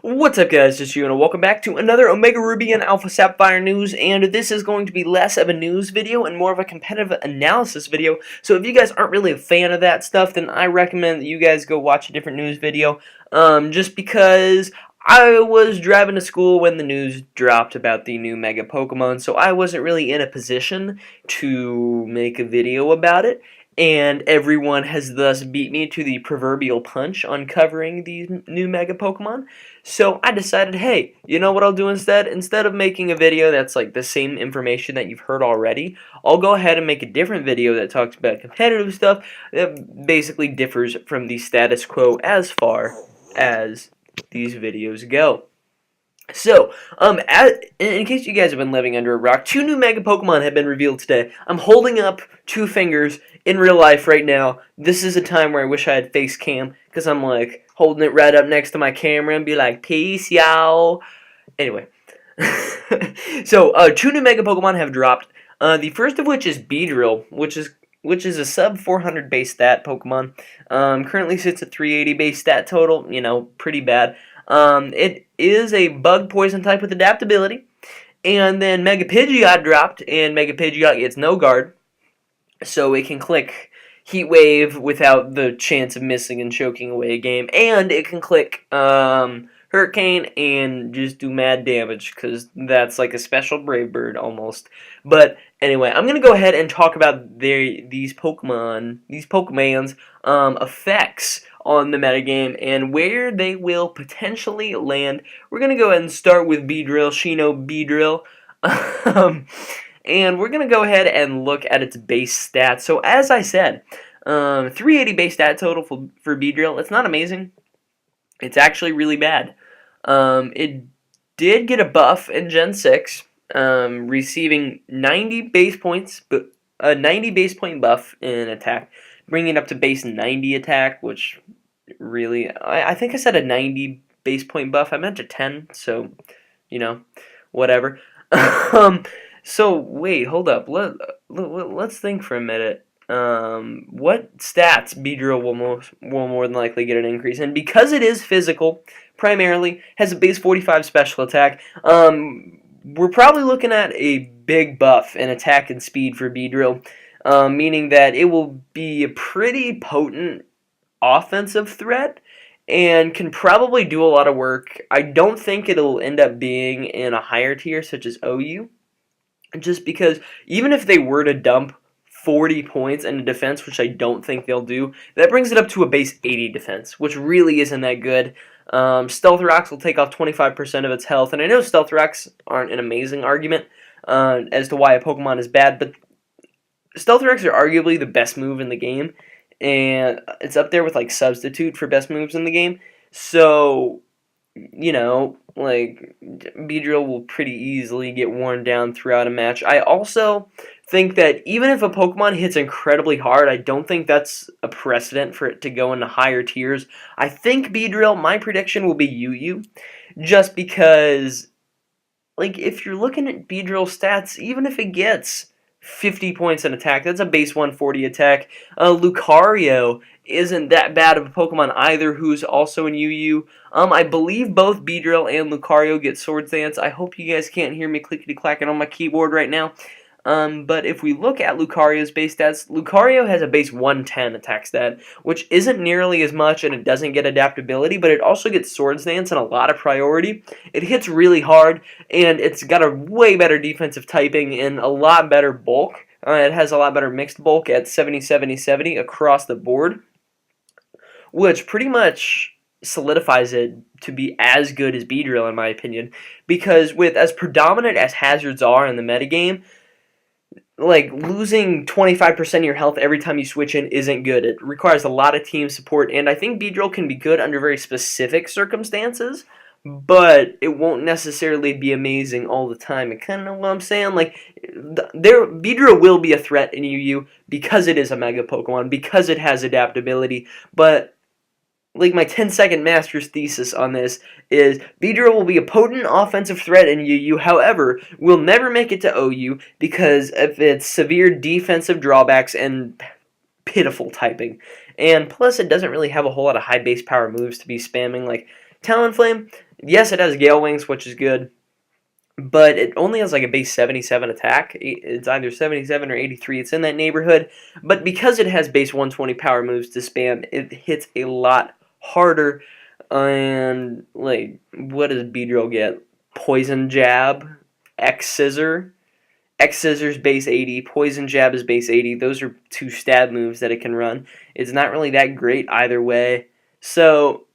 What's up, guys? It's you, and welcome back to another Omega Ruby and Alpha Sapphire news, and this is going to be less of a news video and more of a competitive analysis video. So if you guys aren't really a fan of that stuff, then I recommend that you guys go watch a different news video, just because I was driving to school when the news dropped about the new Mega Pokemon, so I wasn't really in a position to make a video about it. And everyone has thus beat me to the proverbial punch on covering these new Mega Pokemon. So I decided, hey, you know what I'll do instead? Instead of making a video that's like the same information that you've heard already, I'll go ahead and make a different video that talks about competitive stuff that basically differs from the status quo as far as these videos go. So, in case you guys have been living under a rock, 2 new Mega Pokemon have been revealed today. I'm holding up 2 fingers in real life right now. This is a time where I wish I had face cam, because I'm like holding it right up next to my camera and be like, peace, y'all. Anyway, so 2 new Mega Pokemon have dropped. The first of which is Beedrill, which is a sub 400 base stat Pokemon. Currently sits at 380 base stat total. You know, pretty bad. It is a bug poison type with adaptability. And then Mega Pidgeot dropped, and Mega Pidgeot gets no guard, so it can click Heat Wave without the chance of missing and choking away a game. And it can click Hurricane and just do mad damage, because that's like a special Brave Bird almost. But anyway, I'm going to go ahead and talk about these Pokemon's effects on the metagame and where they will potentially land. We're going to go ahead and start with Beedrill, Shino Beedrill. And we're going to go ahead and look at its base stats. So as I said, 380 base stat total for Beedrill. It's not amazing. It's actually really bad. It did get a buff in Gen 6, receiving 90 base points, but a 90 base point buff in attack, bringing it up to base 90 attack, which really, I think I said a 90 base point buff. I meant a 10, so, you know, whatever. So, wait, hold up. Let's think for a minute. What stats Beedrill will more than likely get an increase in? Because it is physical, primarily, has a base 45 special attack, we're probably looking at a big buff in attack and speed for Beedrill, meaning that it will be a pretty potent offensive threat and can probably do a lot of work. I don't think it'll end up being in a higher tier such as OU, just because even if they were to dump 40 points in defense, which I don't think they'll do, that brings it up to a base 80 defense, which really isn't that good. Stealth Rocks will take off 25% of its health, and I know Stealth Rocks aren't an amazing argument as to why a Pokemon is bad, but Stealth Rocks are arguably the best move in the game, and it's up there with like Substitute for best moves in the game. So, you know, like, Beedrill will pretty easily get worn down throughout a match. I also think that even if a Pokemon hits incredibly hard, I don't think that's a precedent for it to go into higher tiers. I think Beedrill, my prediction will be UU, just because, like, if you're looking at Beedrill stats, even if it gets 50 points in attack, that's a base 140 attack. Lucario isn't that bad of a Pokemon either, who's also in UU. I believe both Beedrill and Lucario get Swords Dance. I hope you guys can't hear me clickety-clacking on my keyboard right now. But if we look at Lucario's base stats, Lucario has a base 110 attack stat, which isn't nearly as much, and it doesn't get adaptability, but it also gets Swords Dance and a lot of priority. It hits really hard, and it's got a way better defensive typing and a lot better bulk. It has a lot better mixed bulk at 70-70-70 across the board, which pretty much solidifies it to be as good as Beedrill, in my opinion, because with as predominant as hazards are in the metagame, like, losing 25% of your health every time you switch in isn't good. It requires a lot of team support, and I think Beedrill can be good under very specific circumstances, but it won't necessarily be amazing all the time. And kind of know what I'm saying? Like, Beedrill will be a threat in UU because it is a Mega Pokemon, because it has adaptability, but like, my 10-second master's thesis on this is Beedrill will be a potent offensive threat in UU, however, will never make it to OU because of its severe defensive drawbacks and pitiful typing. And plus, it doesn't really have a whole lot of high base power moves to be spamming. Like, Talonflame, yes, it has Gale Wings, which is good, but it only has like a base 77 attack. It's either 77 or 83. It's in that neighborhood. But because it has base 120 power moves to spam, it hits a lot harder. And, like, what does Beedrill get? Poison Jab, X Scissor. X Scissor's base 80, Poison Jab is base 80. Those are two stab moves that it can run. It's not really that great either way. So,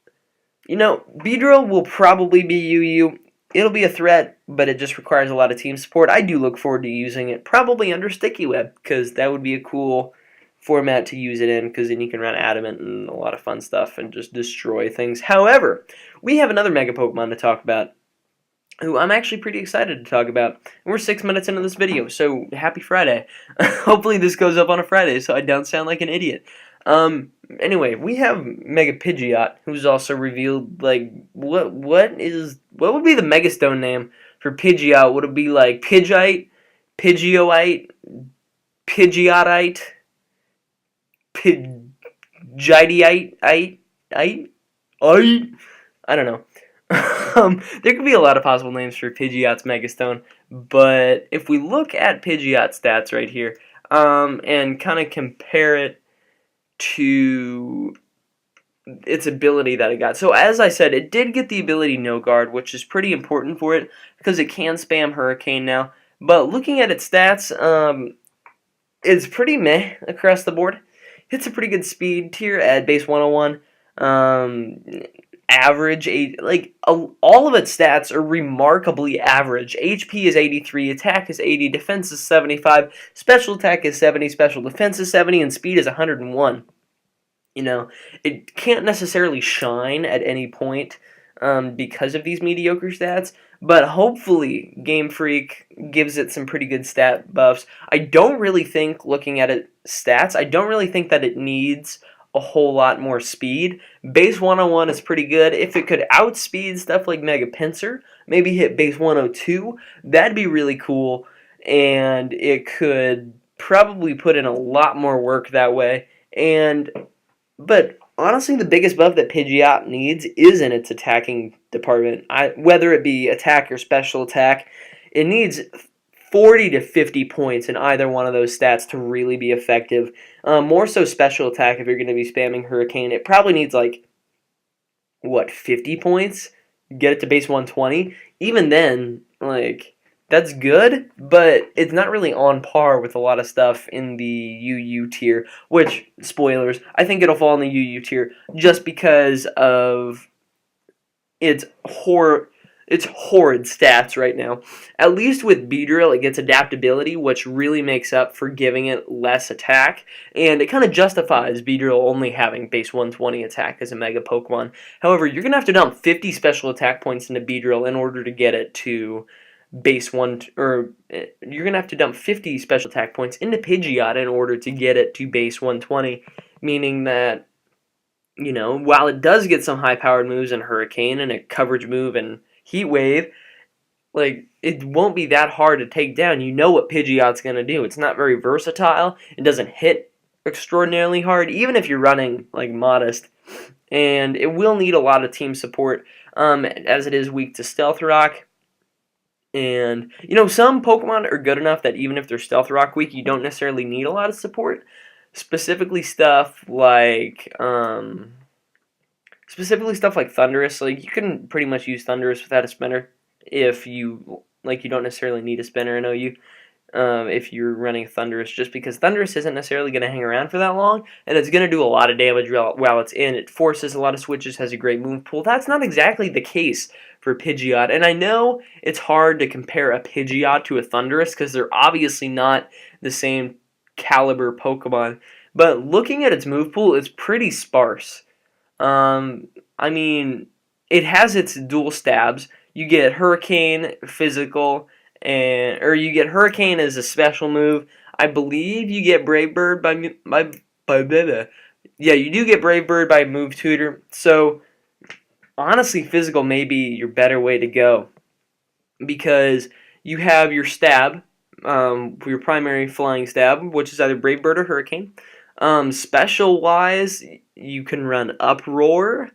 Beedrill will probably be UU. It'll be a threat, but it just requires a lot of team support. I do look forward to using it, probably under Sticky Web, because that would be a cool format to use it in, because then you can run Adamant and a lot of fun stuff and just destroy things. However, we have another Mega Pokemon to talk about, who I'm actually pretty excited to talk about. And we're 6 minutes into this video, so happy Friday. Hopefully this goes up on a Friday so I don't sound like an idiot. Anyway, we have Mega Pidgeot, who's also revealed, like, what would be the Megastone name for Pidgeot? Would it be like Pidgeite, Pidgeotite, Pidgeotite, Pidgeotite, I don't know. There could be a lot of possible names for Pidgeot's Megastone, but if we look at Pidgeot's stats right here, and kind of compare it to its ability that it got. So as I said, it did get the ability No Guard, which is pretty important for it, because it can spam Hurricane now. But looking at its stats, it's pretty meh across the board. Hits a pretty good speed tier at base 101. Average, all of its stats are remarkably average. HP is 83, attack is 80, defense is 75, special attack is 70, special defense is 70, and speed is 101. It can't necessarily shine at any point because of these mediocre stats, but hopefully GameFreak gives it some pretty good stat buffs. I don't really think, looking at its stats, I don't really think that it needs a whole lot more speed. Base 101 is pretty good. If it could outspeed stuff like Mega Pinsir, maybe hit base 102, that'd be really cool, and it could probably put in a lot more work that way. But honestly, the biggest buff that Pidgeot needs is in its attacking department. Whether it be attack or special attack, it needs 40 to 50 points in either one of those stats to really be effective. More so special attack if you're going to be spamming Hurricane. It probably needs 50 points? Get it to base 120? Even then, that's good, but it's not really on par with a lot of stuff in the UU tier, which, spoilers, I think it'll fall in the UU tier just because of its horrid stats right now. At least with Beedrill, it gets adaptability, which really makes up for giving it less attack, and it kind of justifies Beedrill only having base 120 attack as a Mega Pokemon. However, you're going to have to dump 50 special attack points into Beedrill in order to get it to base 1, or you're going to have to dump 50 special attack points into Pidgeot in order to get it to base 120, meaning that, while it does get some high-powered moves in Hurricane and a coverage move and Heat Wave, it won't be that hard to take down. You know what Pidgeot's going to do. It's not very versatile. It doesn't hit extraordinarily hard, even if you're running, Modest. And it will need a lot of team support, as it is weak to Stealth Rock. And, some Pokemon are good enough that even if they're Stealth Rock weak, you don't necessarily need a lot of support. Specifically stuff like Thundurus. You can pretty much use Thundurus without a spinner if you don't necessarily need a spinner in OU if you're running Thundurus, just because Thundurus isn't necessarily going to hang around for that long, and it's going to do a lot of damage while it's in. It forces a lot of switches, has a great move pool. That's not exactly the case for Pidgeot, and I know it's hard to compare a Pidgeot to a Thundurus because they're obviously not the same caliber Pokemon, but looking at its move pool, it's pretty sparse. It has its dual stabs. You get Hurricane, Physical, or you get Hurricane as a special move. I believe you get Brave Bird you do get Brave Bird by Move Tutor. So, honestly, Physical may be your better way to go, because you have your stab, your primary flying stab, which is either Brave Bird or Hurricane. Special-wise, you can run Uproar.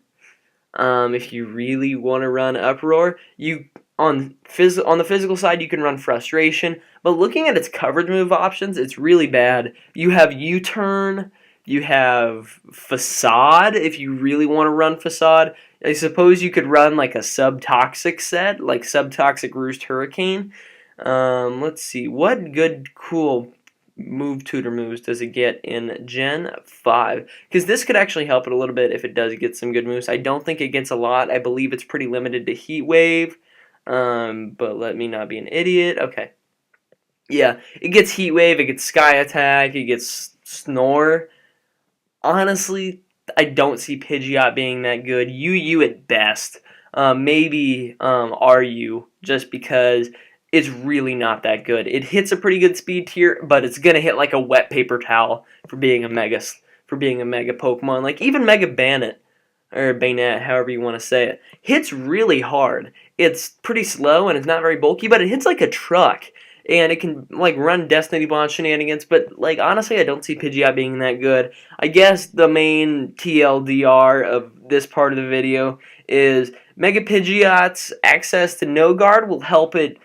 If you really want to run Uproar, you on the physical side you can run Frustration, but looking at its coverage move options, it's really bad. You have U-turn, you have Facade if you really want to run Facade. I suppose you could run like a Subtoxic set, like Subtoxic Roost Hurricane. Let's see, what good, cool move tutor moves does it get in Gen 5? Because this could actually help it a little bit if it does get some good moves. I don't think it gets a lot. I believe it's pretty limited to Heat Wave. But let me not be an idiot. Okay. Yeah, it gets Heat Wave, it gets Sky Attack, it gets Snore. Honestly, I don't see Pidgeot being that good. UU at best. Maybe RU, just because it's really not that good. It hits a pretty good speed tier, but it's gonna hit like a wet paper towel for being a mega Pokemon. Like even Mega Bannet or Bayonet, however you want to say it, hits really hard. It's pretty slow and it's not very bulky, but it hits like a truck. And it can like run Destiny Bond shenanigans, but like honestly I don't see Pidgeot being that good. I guess the main TLDR of this part of the video is Mega Pidgeot's access to No Guard will help it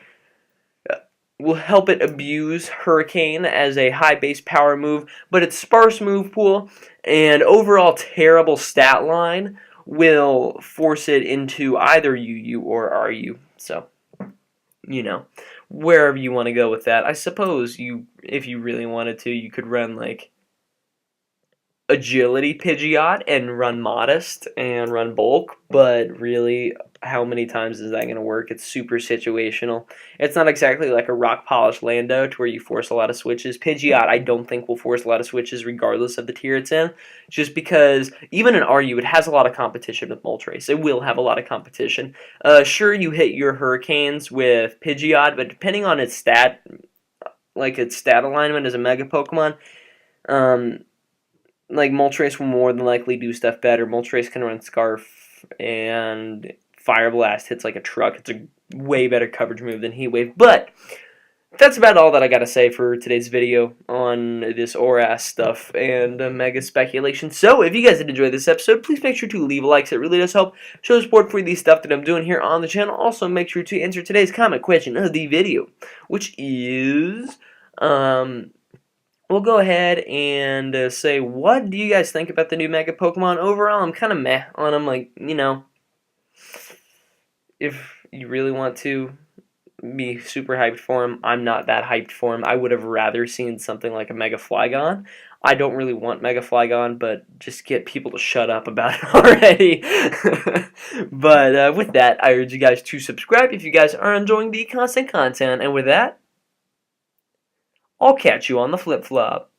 abuse Hurricane as a high base power move, but its sparse move pool and overall terrible stat line will force it into either UU or RU. So, you know, wherever you want to go with that. I suppose if you really wanted to, you could run like Agility Pidgeot and run Modest and run Bulk, but really, how many times is that going to work? It's super situational. It's not exactly like a rock polished Lando to where you force a lot of switches. Pidgeot, I don't think will force a lot of switches regardless of the tier it's in, just because even in RU, it has a lot of competition with Moltres. It will have a lot of competition. Sure, you hit your Hurricanes with Pidgeot, but depending on its stat alignment as a Mega Pokemon, like Moltres will more than likely do stuff better. Moltres can run Scarf, and Fire Blast hits like a truck. It's a way better coverage move than Heat Wave. But that's about all that I got to say for today's video on this ORAS stuff and Mega speculation. So if you guys did enjoy this episode, please make sure to leave a like. It really does help show support for the stuff that I'm doing here on the channel. Also, make sure to answer today's comment question of the video, which is we'll go ahead and say, what do you guys think about the new Mega Pokemon? Overall, I'm kind of meh on them. Like, you know, if you really want to be super hyped for him, I'm not that hyped for him. I would have rather seen something like a Mega Flygon. I don't really want Mega Flygon, but just get people to shut up about it already. But with that, I urge you guys to subscribe if you guys are enjoying the constant content. And with that, I'll catch you on the flip-flop.